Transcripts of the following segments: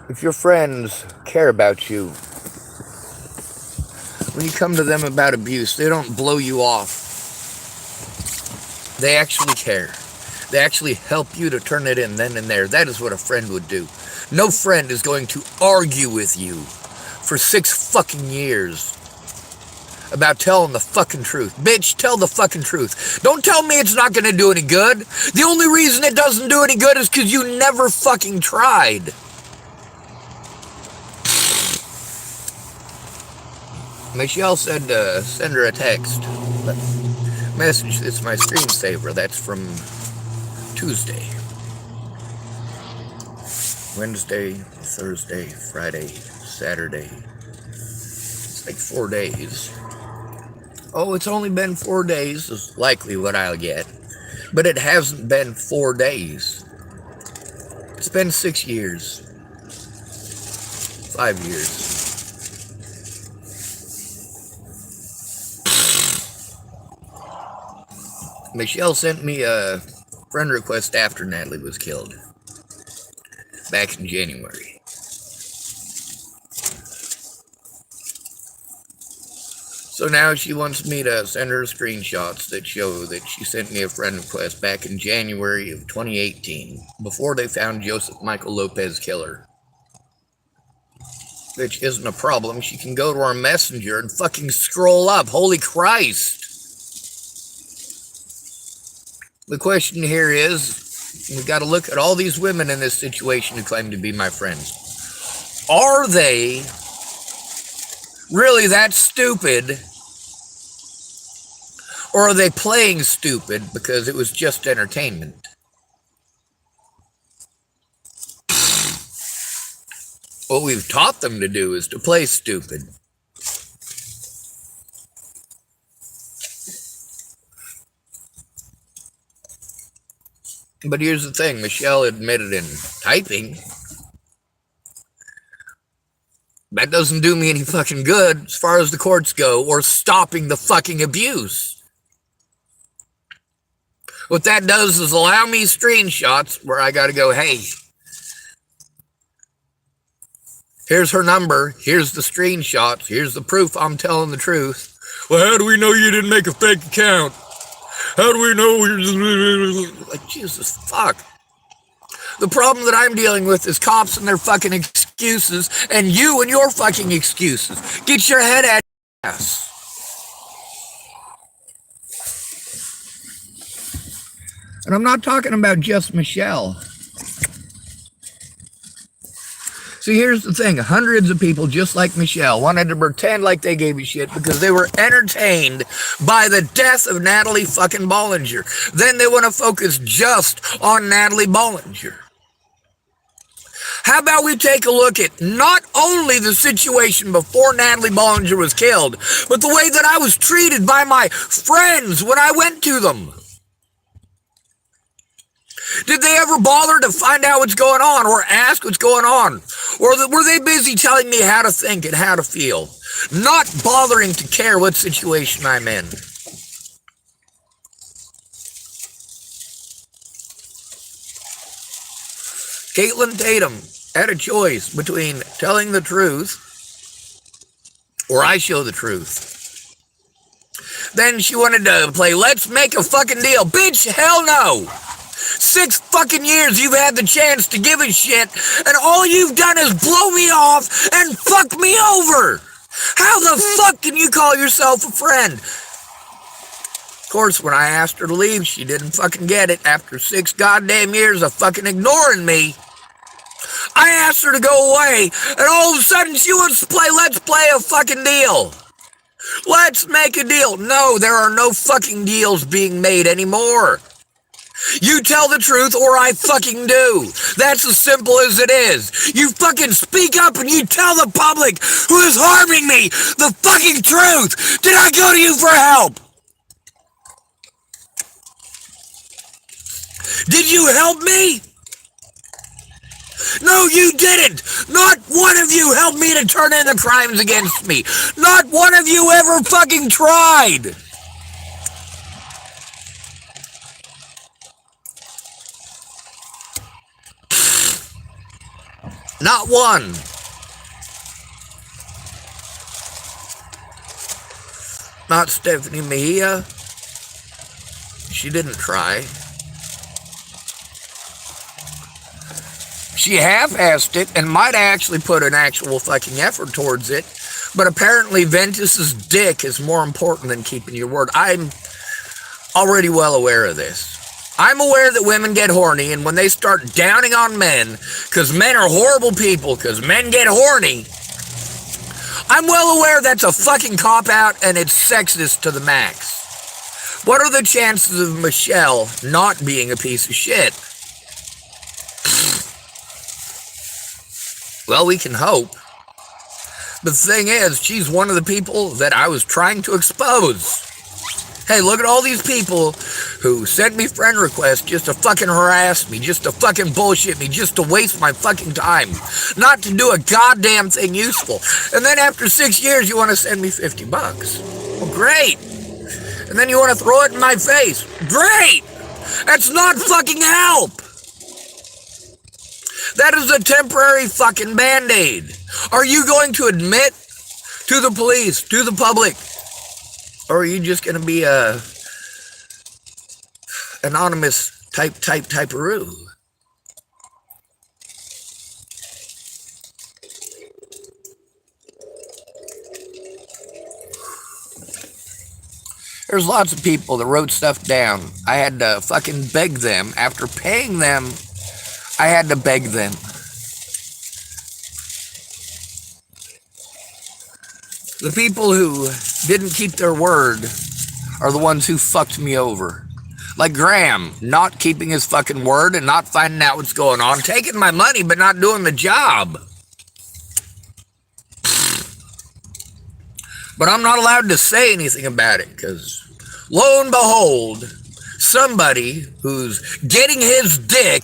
If your friends care about you, when you come to them about abuse, they don't blow you off. They actually care. They actually help you to turn it in then and there. That is what a friend would do. No friend is going to argue with you for 6 fucking years about telling the fucking truth. Bitch, tell the fucking truth. Don't tell me it's not gonna do any good. The only reason it doesn't do any good is because you never fucking tried. Michelle said send her a text. Message, it's my screensaver. That's from Tuesday. Wednesday, Thursday, Friday, Saturday. It's like 4 days. Oh, it's only been 4 days is likely what I'll get. But it hasn't been 4 days. It's been 6 years. 5 years. Michelle sent me a friend request after Natalie was killed. Back in January. So now she wants me to send her screenshots that show that she sent me a friend request back in January of 2018, before they found Joseph Michael Lopez killer. Which isn't a problem. She can go to our messenger and fucking scroll up. Holy Christ. The question here is, we've got to look at all these women in this situation who claim to be my friends. Are they really that stupid? Or are they playing stupid because it was just entertainment? What we've taught them to do is to play stupid. But here's the thing, Michelle admitted in typing. That doesn't do me any fucking good as far as the courts go, or stopping the fucking abuse. What that does is allow me screenshots where I gotta go, hey, here's her number, here's the screenshots, here's the proof I'm telling the truth. Well, how do we know you didn't make a fake account? How do we know you're... Like, Jesus, fuck. The problem that I'm dealing with is cops and their fucking excuses, and you and your fucking excuses. Get your head out of your ass. And I'm not talking about just Michelle. See, here's the thing. Hundreds of people, just like Michelle, wanted to pretend like they gave a shit because they were entertained by the death of Natalie fucking Bollinger. Then they want to focus just on Natalie Bollinger. How about we take a look at not only the situation before Natalie Bollinger was killed, but the way that I was treated by my friends when I went to them? Did they ever bother to find out what's going on or ask what's going on? Or were they busy telling me how to think and how to feel? Not bothering to care what situation I'm in. Caitlin Tatum had a choice between telling the truth or I show the truth. Then she wanted to play let's make a fucking deal. Bitch, hell no. 6 fucking years you've had the chance to give a shit, and all you've done is blow me off and fuck me over. How the fuck can you call yourself a friend? Of course, when I asked her to leave, she didn't fucking get it. After 6 goddamn years of fucking ignoring me, I asked her to go away, and all of a sudden she wants to play let's play a fucking deal. Let's make a deal. No, there are no fucking deals being made anymore. You tell the truth or I fucking do. That's as simple as it is. You fucking speak up and you tell the public who is harming me the fucking truth. Did I go to you for help? Did you help me? No, you didn't. Not one of you helped me to turn in the crimes against me. Not one of you ever fucking tried. Not one. Not Stephanie Mejia. She didn't try. She half-assed it and might actually put an actual fucking effort towards it. But apparently Ventus's dick is more important than keeping your word. I'm already well aware of this. I'm aware that women get horny, and when they start downing on men, because men are horrible people, because men get horny, I'm well aware that's a fucking cop-out and it's sexist to the max. What are the chances of Michelle not being a piece of shit? Well, we can hope. But the thing is, she's one of the people that I was trying to expose. Hey, look at all these people who sent me friend requests just to fucking harass me, just to fucking bullshit me, just to waste my fucking time, not to do a goddamn thing useful. And then after 6 years, you want to send me $50. Well, great. And then you want to throw it in my face. Great. That's not fucking help. That is a temporary fucking Band-Aid. Are you going to admit to the police, to the public, or are you just going to be a anonymous type-a-roo? There's lots of people that wrote stuff down. I had to fucking beg them. After paying them, I had to beg them. The people who didn't keep their word are the ones who fucked me over. Like Graham, not keeping his fucking word and not finding out what's going on, taking my money but not doing the job. But I'm not allowed to say anything about it because, lo and behold, somebody who's getting his dick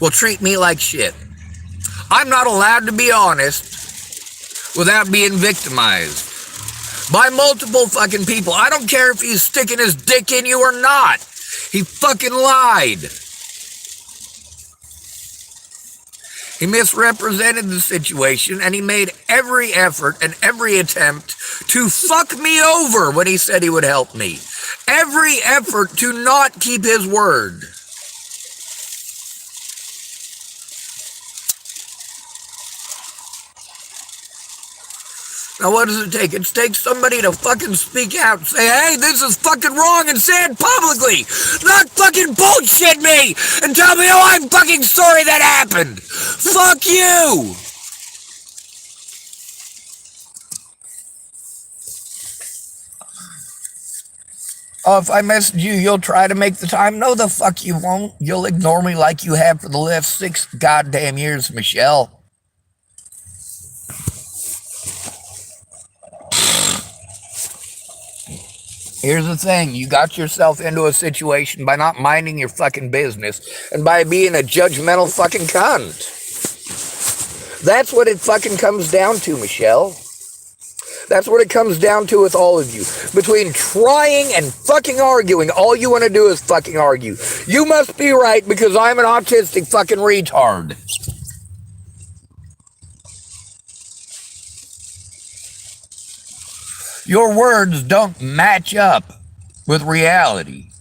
will treat me like shit. I'm not allowed to be honest without being victimized by multiple fucking people. I don't care if he's sticking his dick in you or not. He fucking lied. He misrepresented the situation, and he made every effort and every attempt to fuck me over when he said he would help me. Every effort to not keep his word. Now, what does it take? It takes somebody to fucking speak out and say, hey, this is fucking wrong, and say it publicly. Not fucking bullshit me and tell me, oh, I'm fucking sorry that happened. Fuck you. Oh, if I message you, you'll try to make the time? No, the fuck you won't. You'll ignore me like you have for the last 6 goddamn years, Michelle. Here's the thing, you got yourself into a situation by not minding your fucking business and by being a judgmental fucking cunt. That's what it fucking comes down to, Michelle. That's what it comes down to with all of you. Between trying and fucking arguing, all you want to do is fucking argue. You must be right because I'm an autistic fucking retard. Your words don't match up with reality.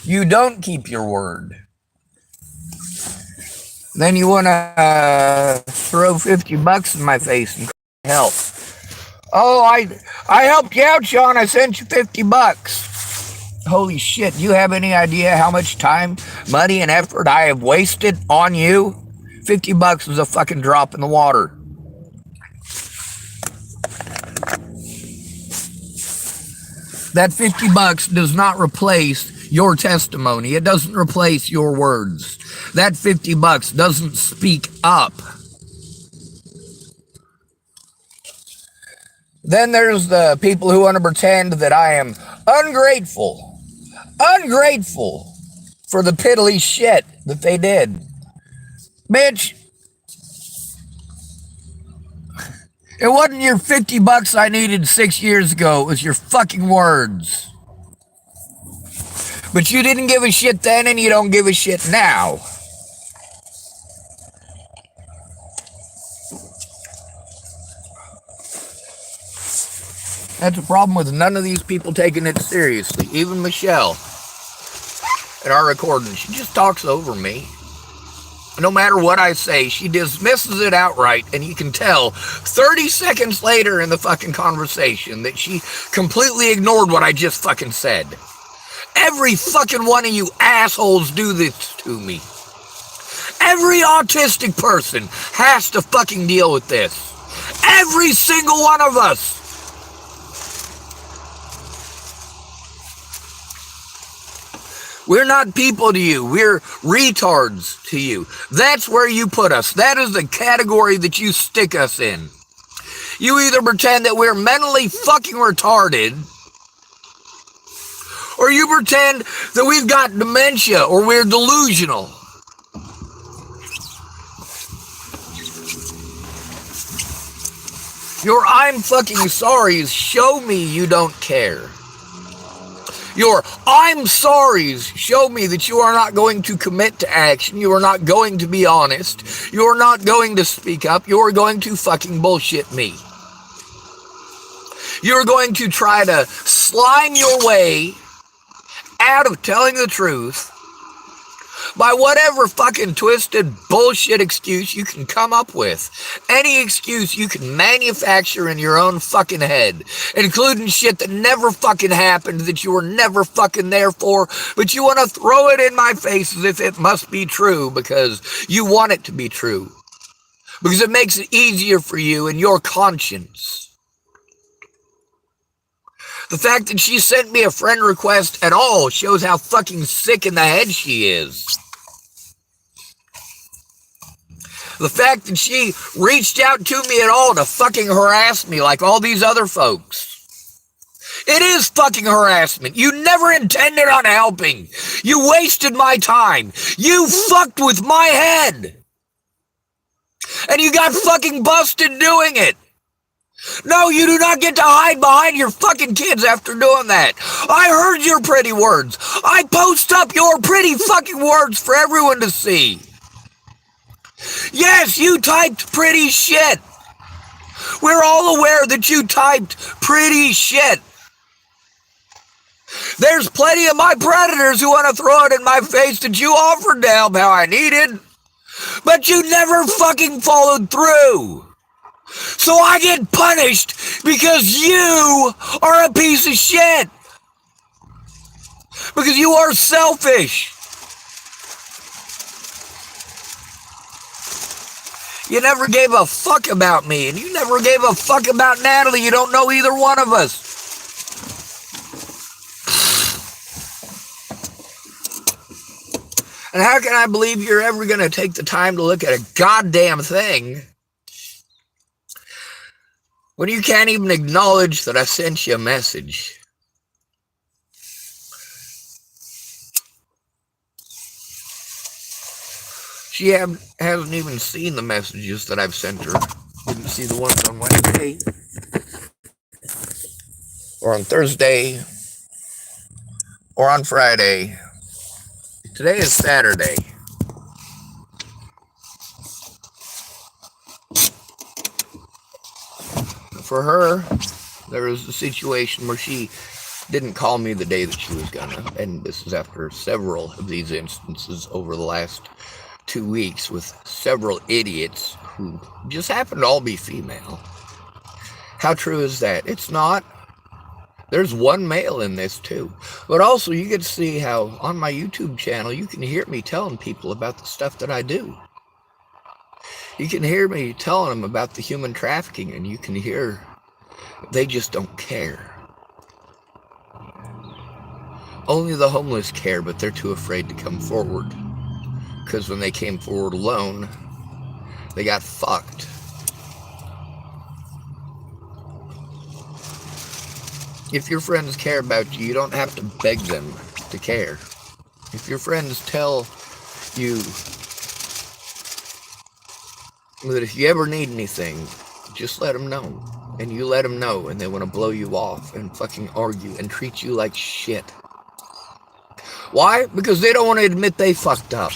You don't keep your word. Then you want to throw $50 in my face and help. Oh, I helped you out, Sean. I sent you $50. Holy shit, do you have any idea how much time, money, and effort I have wasted on you? $50 is a fucking drop in the water. That $50 does not replace your testimony. It doesn't replace your words. That $50 doesn't speak up. Then there's the people who want to pretend that I am ungrateful for the piddly shit that they did. Bitch, it wasn't your $50 I needed 6 years ago. It was your fucking words. But you didn't give a shit then and you don't give a shit now. That's a problem with none of these people taking it seriously. Even Michelle at our recording, she just talks over me. No matter what I say, she dismisses it outright, and you can tell 30 seconds later in the fucking conversation that she completely ignored what I just fucking said. Every fucking one of you assholes do this to me. Every autistic person has to fucking deal with this. Every single one of us. We're not people to you. We're retards to you. That's where you put us. That is the category that you stick us in. You either pretend that we're mentally fucking retarded, or you pretend that we've got dementia or we're delusional. Your I'm fucking sorry's show me you don't care. Your I'm sorry's show me that you are not going to commit to action. You are not going to be honest. You are not going to speak up. You are going to fucking bullshit me. You are going to try to slime your way out of telling the truth by whatever fucking twisted bullshit excuse you can come up with. Any excuse you can manufacture in your own fucking head, including shit that never fucking happened, that you were never fucking there for, but you want to throw it in my face as if it must be true because you want it to be true. Because it makes it easier for you and your conscience. The fact that she sent me a friend request at all shows how fucking sick in the head she is. The fact that she reached out to me at all to fucking harass me like all these other folks. It is fucking harassment. You never intended on helping. You wasted my time. You fucked with my head. And you got fucking busted doing it. No, you do not get to hide behind your fucking kids after doing that. I heard your pretty words. I post up your pretty fucking words for everyone to see. Yes, you typed pretty shit. We're all aware that you typed pretty shit. There's plenty of my predators who want to throw it in my face that you offered to help how I needed. But you never fucking followed through. So I get punished because you are a piece of shit. Because you are selfish. You never gave a fuck about me, and you never gave a fuck about Natalie. You don't know either one of us. And how can I believe you're ever going to take the time to look at a goddamn thing when you can't even acknowledge that I sent you a message? She hasn't even seen the messages that I've sent her. Didn't see the ones on Wednesday or on Thursday or on Friday. Today is Saturday. For her, there was a situation where she didn't call me the day that she was gonna, and this is after several of these instances over the last 2 weeks with several idiots who just happen to all be female. How true is that? It's not. There's one male in this too. But also you get to see how on my YouTube channel you can hear me telling people about the stuff that I do. You can hear me telling them about the human trafficking, and you can hear they just don't care. Only the homeless care, but they're too afraid to come forward. Because when they came forward alone, they got fucked. If your friends care about you, you don't have to beg them to care. If your friends tell you that if you ever need anything, just let them know. And you let them know, and they want to blow you off and fucking argue and treat you like shit. Why? Because they don't want to admit they fucked up.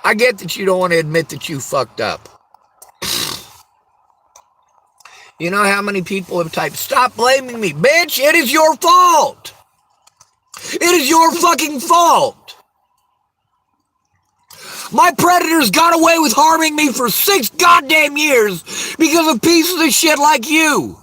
I get that you don't want to admit that you fucked up. You know how many people have typed, "Stop blaming me." Bitch, it is your fault. It is your fucking fault. My predators got away with harming me for 6 goddamn years because of pieces of shit like you.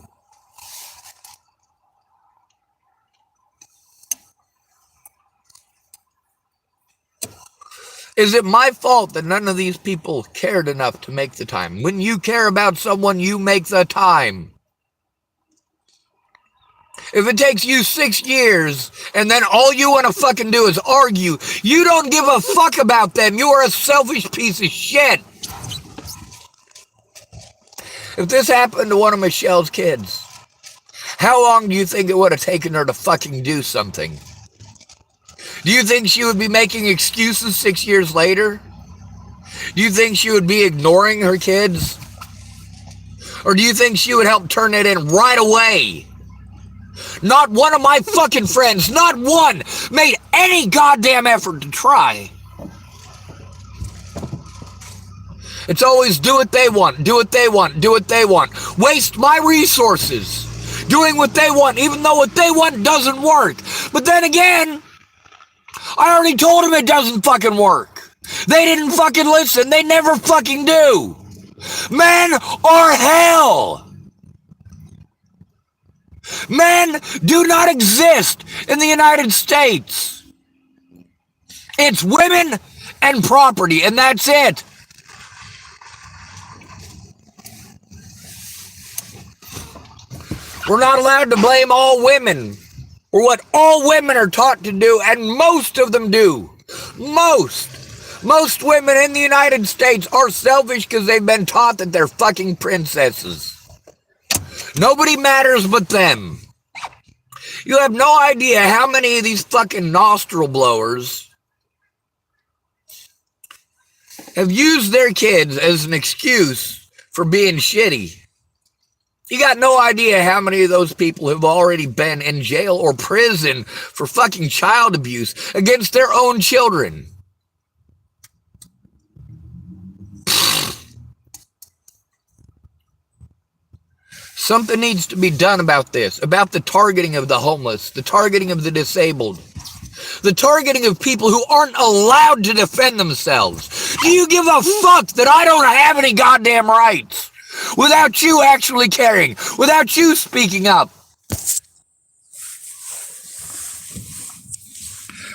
Is it my fault that none of these people cared enough to make the time? When you care about someone, you make the time. If it takes you 6 years and then all you want to fucking do is argue, you don't give a fuck about them. You are a selfish piece of shit. If this happened to one of Michelle's kids, how long do you think it would have taken her to fucking do something? Do you think she would be making excuses 6 years later? Do you think she would be ignoring her kids? Or do you think she would help turn it in right away? Not one of my fucking friends, not one, made any goddamn effort to try. It's always do what they want, do what they want, do what they want. Waste my resources doing what they want, even though what they want doesn't work. But then again, I already told them it doesn't fucking work. They didn't fucking listen. They never fucking do. Men are hell. Men do not exist in the United States. It's women and property, and that's it. We're not allowed to blame all women for what all women are taught to do, and most of them do. Most women in the United States are selfish because they've been taught that they're fucking princesses. Nobody matters but them. You have no idea how many of these fucking nostril blowers have used their kids as an excuse for being shitty. You got no idea how many of those people have already been in jail or prison for fucking child abuse against their own children. Something needs to be done about this, about the targeting of the homeless, the targeting of the disabled, the targeting of people who aren't allowed to defend themselves. Do you give a fuck that I don't have any goddamn rights without you actually caring, without you speaking up?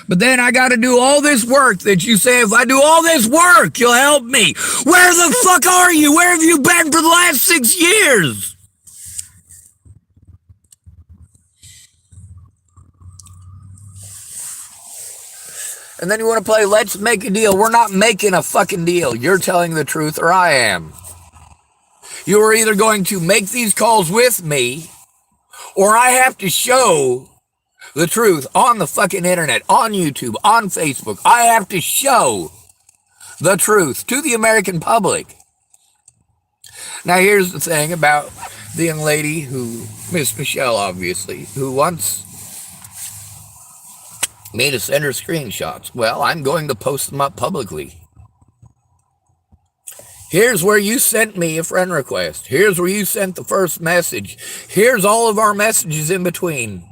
But then I got to do all this work that you say, if I do all this work, you'll help me. Where the fuck are you? Where have you been for the last 6 years? And then you want to play, let's make a deal. We're not making a fucking deal. You're telling the truth or I am. You are either going to make these calls with me or I have to show the truth on the fucking internet, on YouTube, on Facebook. I have to show the truth to the American public. Now, here's the thing about the young lady who, Miss Michelle, obviously, who wants me to send her screenshots. Well, I'm going to post them up publicly. Here's where you sent me a friend request. Here's where you sent the first message. Here's all of our messages in between.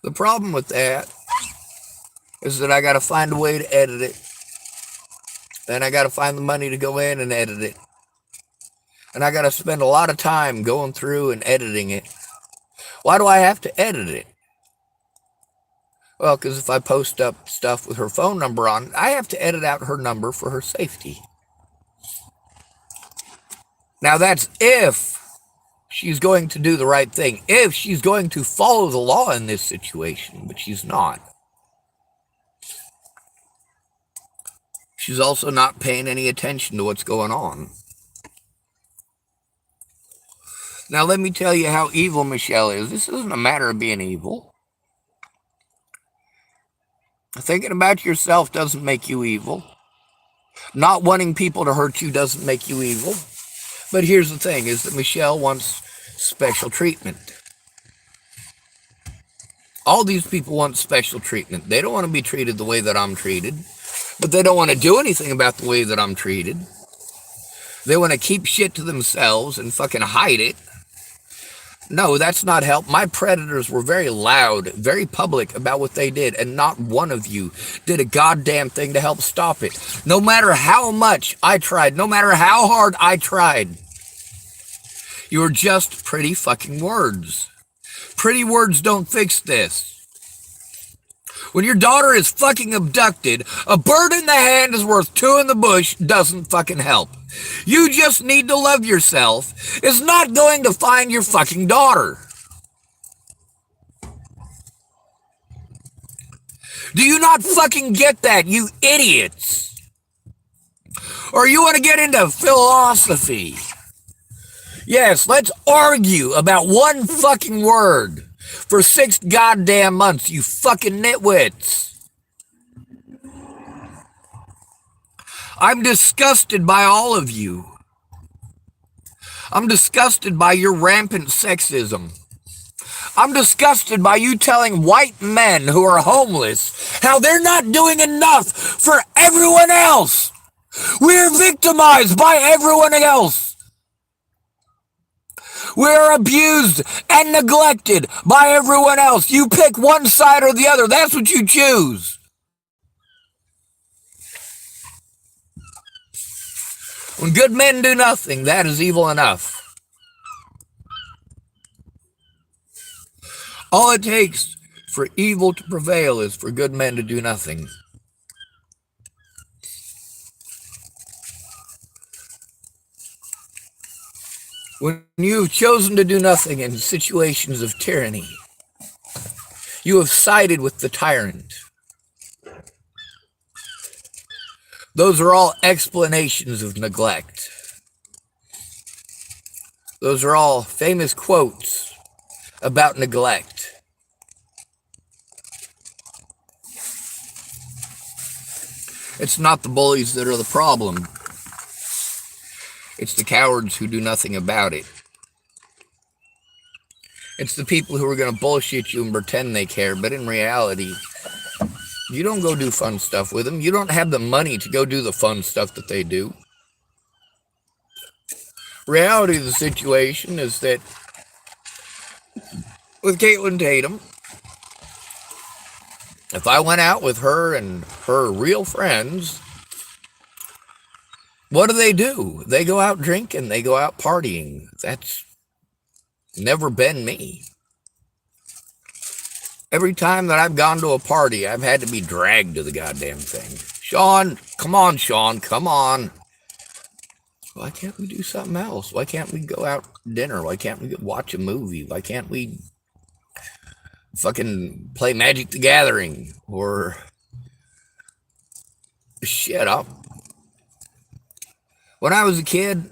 The problem with that is that I got to find a way to edit it. Then I got to find the money to go in and edit it. And I got to spend a lot of time going through and editing it. Why do I have to edit it? Well, because if I post up stuff with her phone number on, I have to edit out her number for her safety. Now that's if she's going to do the right thing. If she's going to follow the law in this situation, but she's not. She's also not paying any attention to what's going on. Now, let me tell you how evil Michelle is. This isn't a matter of being evil. Thinking about yourself doesn't make you evil. Not wanting people to hurt you doesn't make you evil. But here's the thing, is that Michelle wants special treatment. All these people want special treatment. They don't want to be treated the way that I'm treated, but they don't want to do anything about the way that I'm treated. They want to keep shit to themselves and fucking hide it. No, that's not help. My predators were very loud, very public about what they did, and not one of you did a goddamn thing to help stop it. No matter how much I tried, no matter how hard I tried, you were just pretty fucking words. Pretty words don't fix this. When your daughter is fucking abducted, a bird in the hand is worth two in the bush doesn't fucking help. You just need to love yourself. It's not going to find your fucking daughter. Do you not fucking get that, you idiots? Or you want to get into philosophy? Yes, let's argue about one fucking word for 6 goddamn months, you fucking nitwits. I'm disgusted by all of you. I'm disgusted by your rampant sexism. I'm disgusted by you telling white men who are homeless how they're not doing enough for everyone else. We're victimized by everyone else. We're abused and neglected by everyone else. You pick one side or the other. That's what you choose. When good men do nothing, that is evil enough. All it takes for evil to prevail is for good men to do nothing. When you've chosen to do nothing in situations of tyranny, you have sided with the tyrant. Those are all explanations of neglect. Those are all famous quotes about neglect. It's not the bullies that are the problem. It's the cowards who do nothing about it. It's the people who are going to bullshit you and pretend they care, but in reality, you don't go do fun stuff with them. You don't have the money to go do the fun stuff that they do. Reality of the situation is that with Caitlin Tatum, if I went out with her and her real friends, what do? They go out drinking, they go out partying. That's never been me. Every time that I've gone to a party, I've had to be dragged to the goddamn thing. Sean, come on, Sean, come on. Why can't we do something else? Why can't we go out to dinner? Why can't we watch a movie? Why can't we fucking play Magic the Gathering? Or shit up. When I was a kid,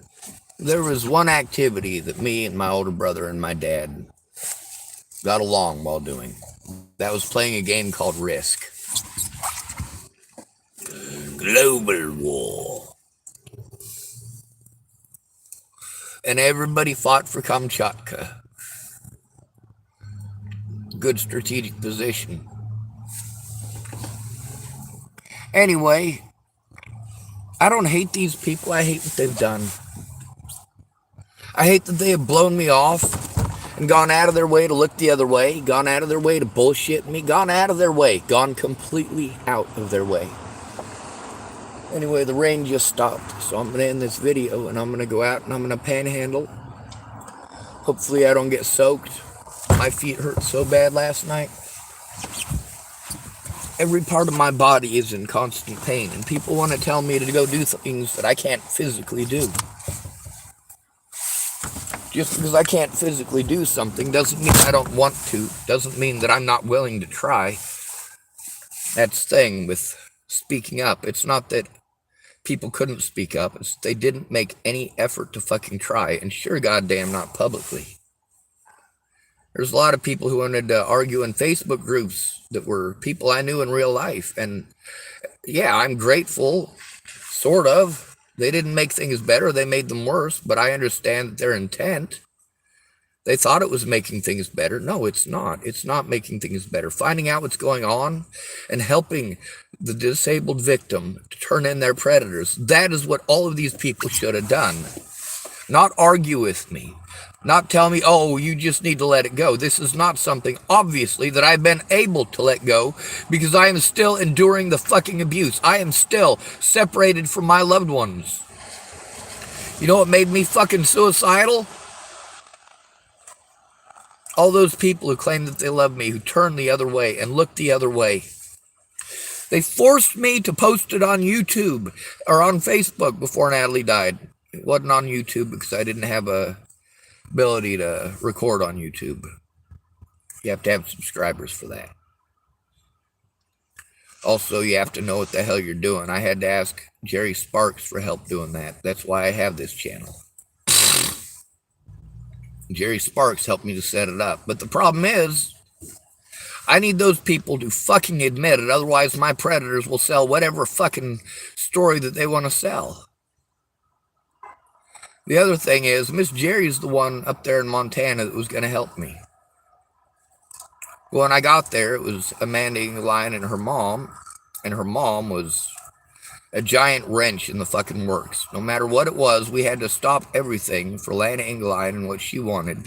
there was one activity that me and my older brother and my dad got along while doing. That was playing a game called Risk. Global War. And everybody fought for Kamchatka. Good strategic position. Anyway, I don't hate these people. I hate what they've done. I hate that they have blown me off and gone out of their way to look the other way, gone out of their way to bullshit me, gone out of their way, gone completely out of their way. Anyway, the rain just stopped, so I'm going to end this video and I'm going to go out and I'm going to panhandle. Hopefully I don't get soaked. My feet hurt so bad last night. Every part of my body is in constant pain, and people want to tell me to go do things that I can't physically do. Just because I can't physically do something doesn't mean I don't want to, doesn't mean that I'm not willing to try. That's the thing with speaking up. It's not that people couldn't speak up, it's they didn't make any effort to fucking try, and sure goddamn not publicly. There's a lot of people who wanted to argue in Facebook groups that were people I knew in real life, and yeah, I'm grateful, sort of. They didn't make things better, they made them worse, but I understand their intent. They thought it was making things better. No, it's not. It's not making things better. Finding out what's going on and helping the disabled victim to turn in their predators. That is what all of these people should have done. Not argue with me. Not tell me, oh, you just need to let it go. This is not something, obviously, that I've been able to let go because I am still enduring the fucking abuse. I am still separated from my loved ones. You know what made me fucking suicidal? All those people who claim that they love me, who turned the other way and looked the other way. They forced me to post it on YouTube or on Facebook before Natalie died. It wasn't on YouTube because I didn't have a ability to record on YouTube. You have to have subscribers for that. Also, you have to know what the hell you're doing. I had to ask Jerry Sparks for help doing that. That's why I have this channel. Jerry Sparks helped me to set it up. But the problem is, I need those people to fucking admit it. Otherwise, my predators will sell whatever fucking story that they want to sell. The other thing is, Miss Jerry's the one up there in Montana that was going to help me. When I got there, it was Amanda Engeline and her mom was a giant wrench in the fucking works. No matter what it was, we had to stop everything for Lana Engeline and what she wanted.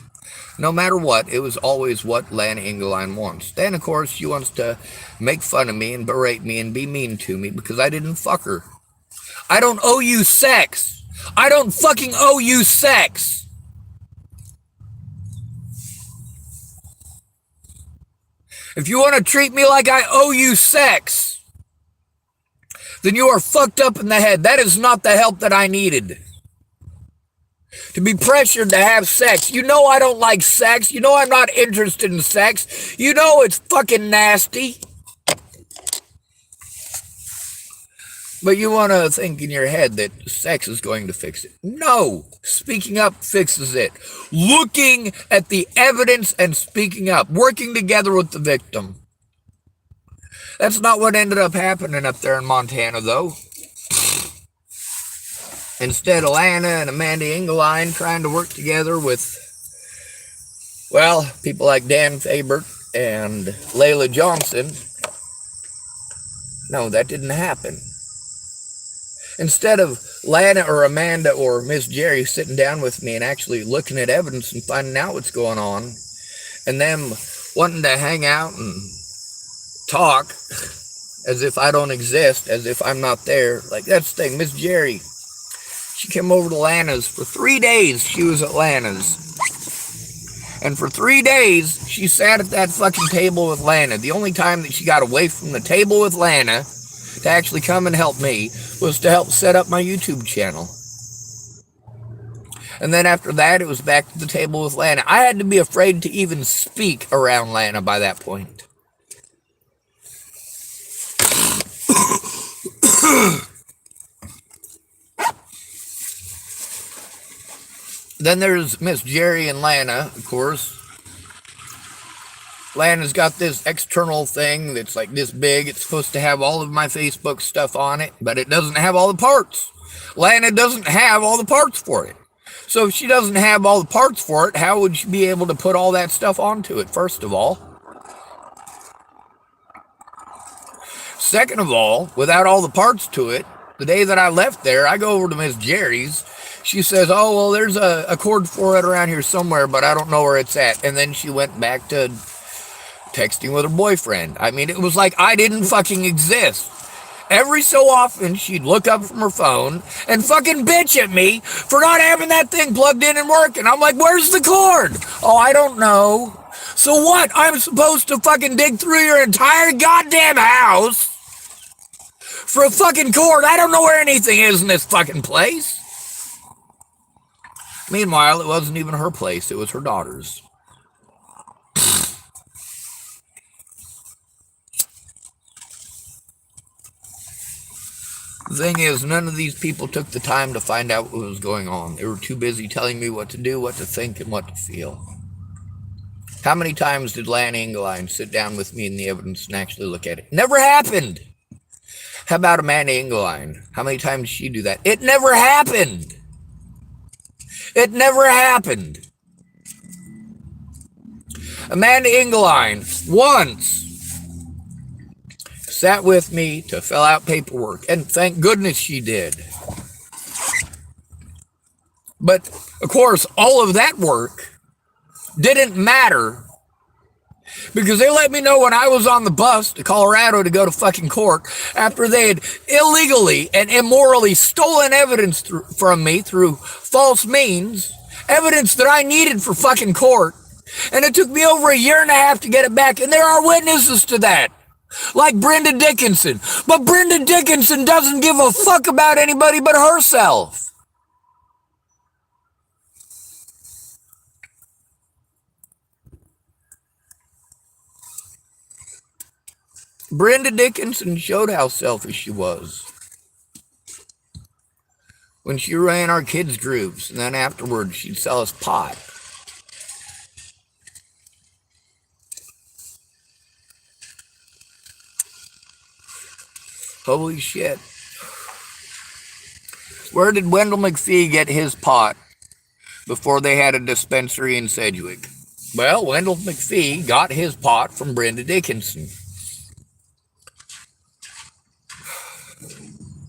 No matter what, it was always what Lana Engeline wants. Then, of course, she wants to make fun of me and berate me and be mean to me because I didn't fuck her. I don't owe you sex. I don't fucking owe you sex. If you want to treat me like I owe you sex, then you are fucked up in the head. That is not the help that I needed. To be pressured to have sex. You know I don't like sex. You know I'm not interested in sex. You know it's fucking nasty. But you want to think in your head that sex is going to fix it. No. Speaking up fixes it. Looking at the evidence and speaking up. Working together with the victim. That's not what ended up happening up there in Montana, though. Instead, Lana and Amanda Engeline trying to work together with, well, people like Dan Faber and Layla Johnson. No, that didn't happen. Instead of Lana or Amanda or Miss Jerry sitting down with me and actually looking at evidence and finding out what's going on, and them wanting to hang out and talk as if I don't exist, as if I'm not there. Like, that's the thing. Miss Jerry, she came over to Lana's for 3 days. She was at Lana's. And for 3 days, she sat at that fucking table with Lana. The only time that she got away from the table with Lana to actually come and help me was to help set up my YouTube channel. And then after that, it was back to the table with Lana. I had to be afraid to even speak around Lana by that point. Then there's Miss Jerry and Lana, of course. Lana's got this external thing that's like this big. It's supposed to have all of my Facebook stuff on it, but it doesn't have all the parts. Lana doesn't have all the parts for it. So if she doesn't have all the parts for it, how would she be able to put all that stuff onto it, first of all? Second of all, without all the parts to it, the day that I left there, I go over to Miss Jerry's. She says, oh, well, there's a cord for it around here somewhere, but I don't know where it's at. And then she went back to texting with her boyfriend. I mean, it was like I didn't fucking exist. Every so often, she'd look up from her phone and fucking bitch at me for not having that thing plugged in and working. I'm like, where's the cord? Oh, I don't know. So what? I'm supposed to fucking dig through your entire goddamn house for a fucking cord? I don't know where anything is in this fucking place. Meanwhile, it wasn't even her place. It was her daughter's. The thing is, none of these people took the time to find out what was going on. They were too busy telling me what to do, what to think, and what to feel. How many times did Lana Engeline sit down with me in the evidence and actually look at it? Never happened. How about Amanda Engeline? How many times did she do that? It never happened. It never happened. Amanda Engeline once sat with me to fill out paperwork, and thank goodness she did. But, of course, all of that work didn't matter because they let me know when I was on the bus to Colorado to go to fucking court after they had illegally and immorally stolen evidence from me through false means, evidence that I needed for fucking court. And it took me over a year and a half to get it back. And there are witnesses to that, like Brenda Dickinson. But Brenda Dickinson doesn't give a fuck about anybody but herself. Brenda Dickinson showed how selfish she was when she ran our kids' groups, and then afterwards she'd sell us pot. Holy shit. Where did Wendell McPhee get his pot before they had a dispensary in Sedgwick? Well, Wendell McPhee got his pot from Brenda Dickinson.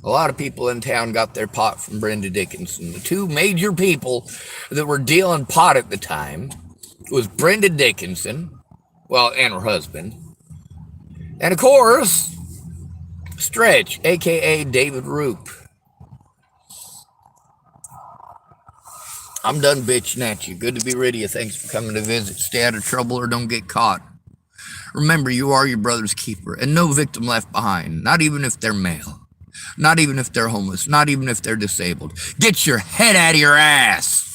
A lot of people in town got their pot from Brenda Dickinson. The two major people that were dealing pot at the time was Brenda Dickinson, well, and her husband, and of course, Stretch, aka David Roop. I'm done bitching at you. Good to be rid of you. Thanks for coming to visit. Stay out of trouble or don't get caught. Remember, you are your brother's keeper, and no victim left behind, not even if they're male. Not even if they're homeless, not even if they're disabled. Get your head out of your ass.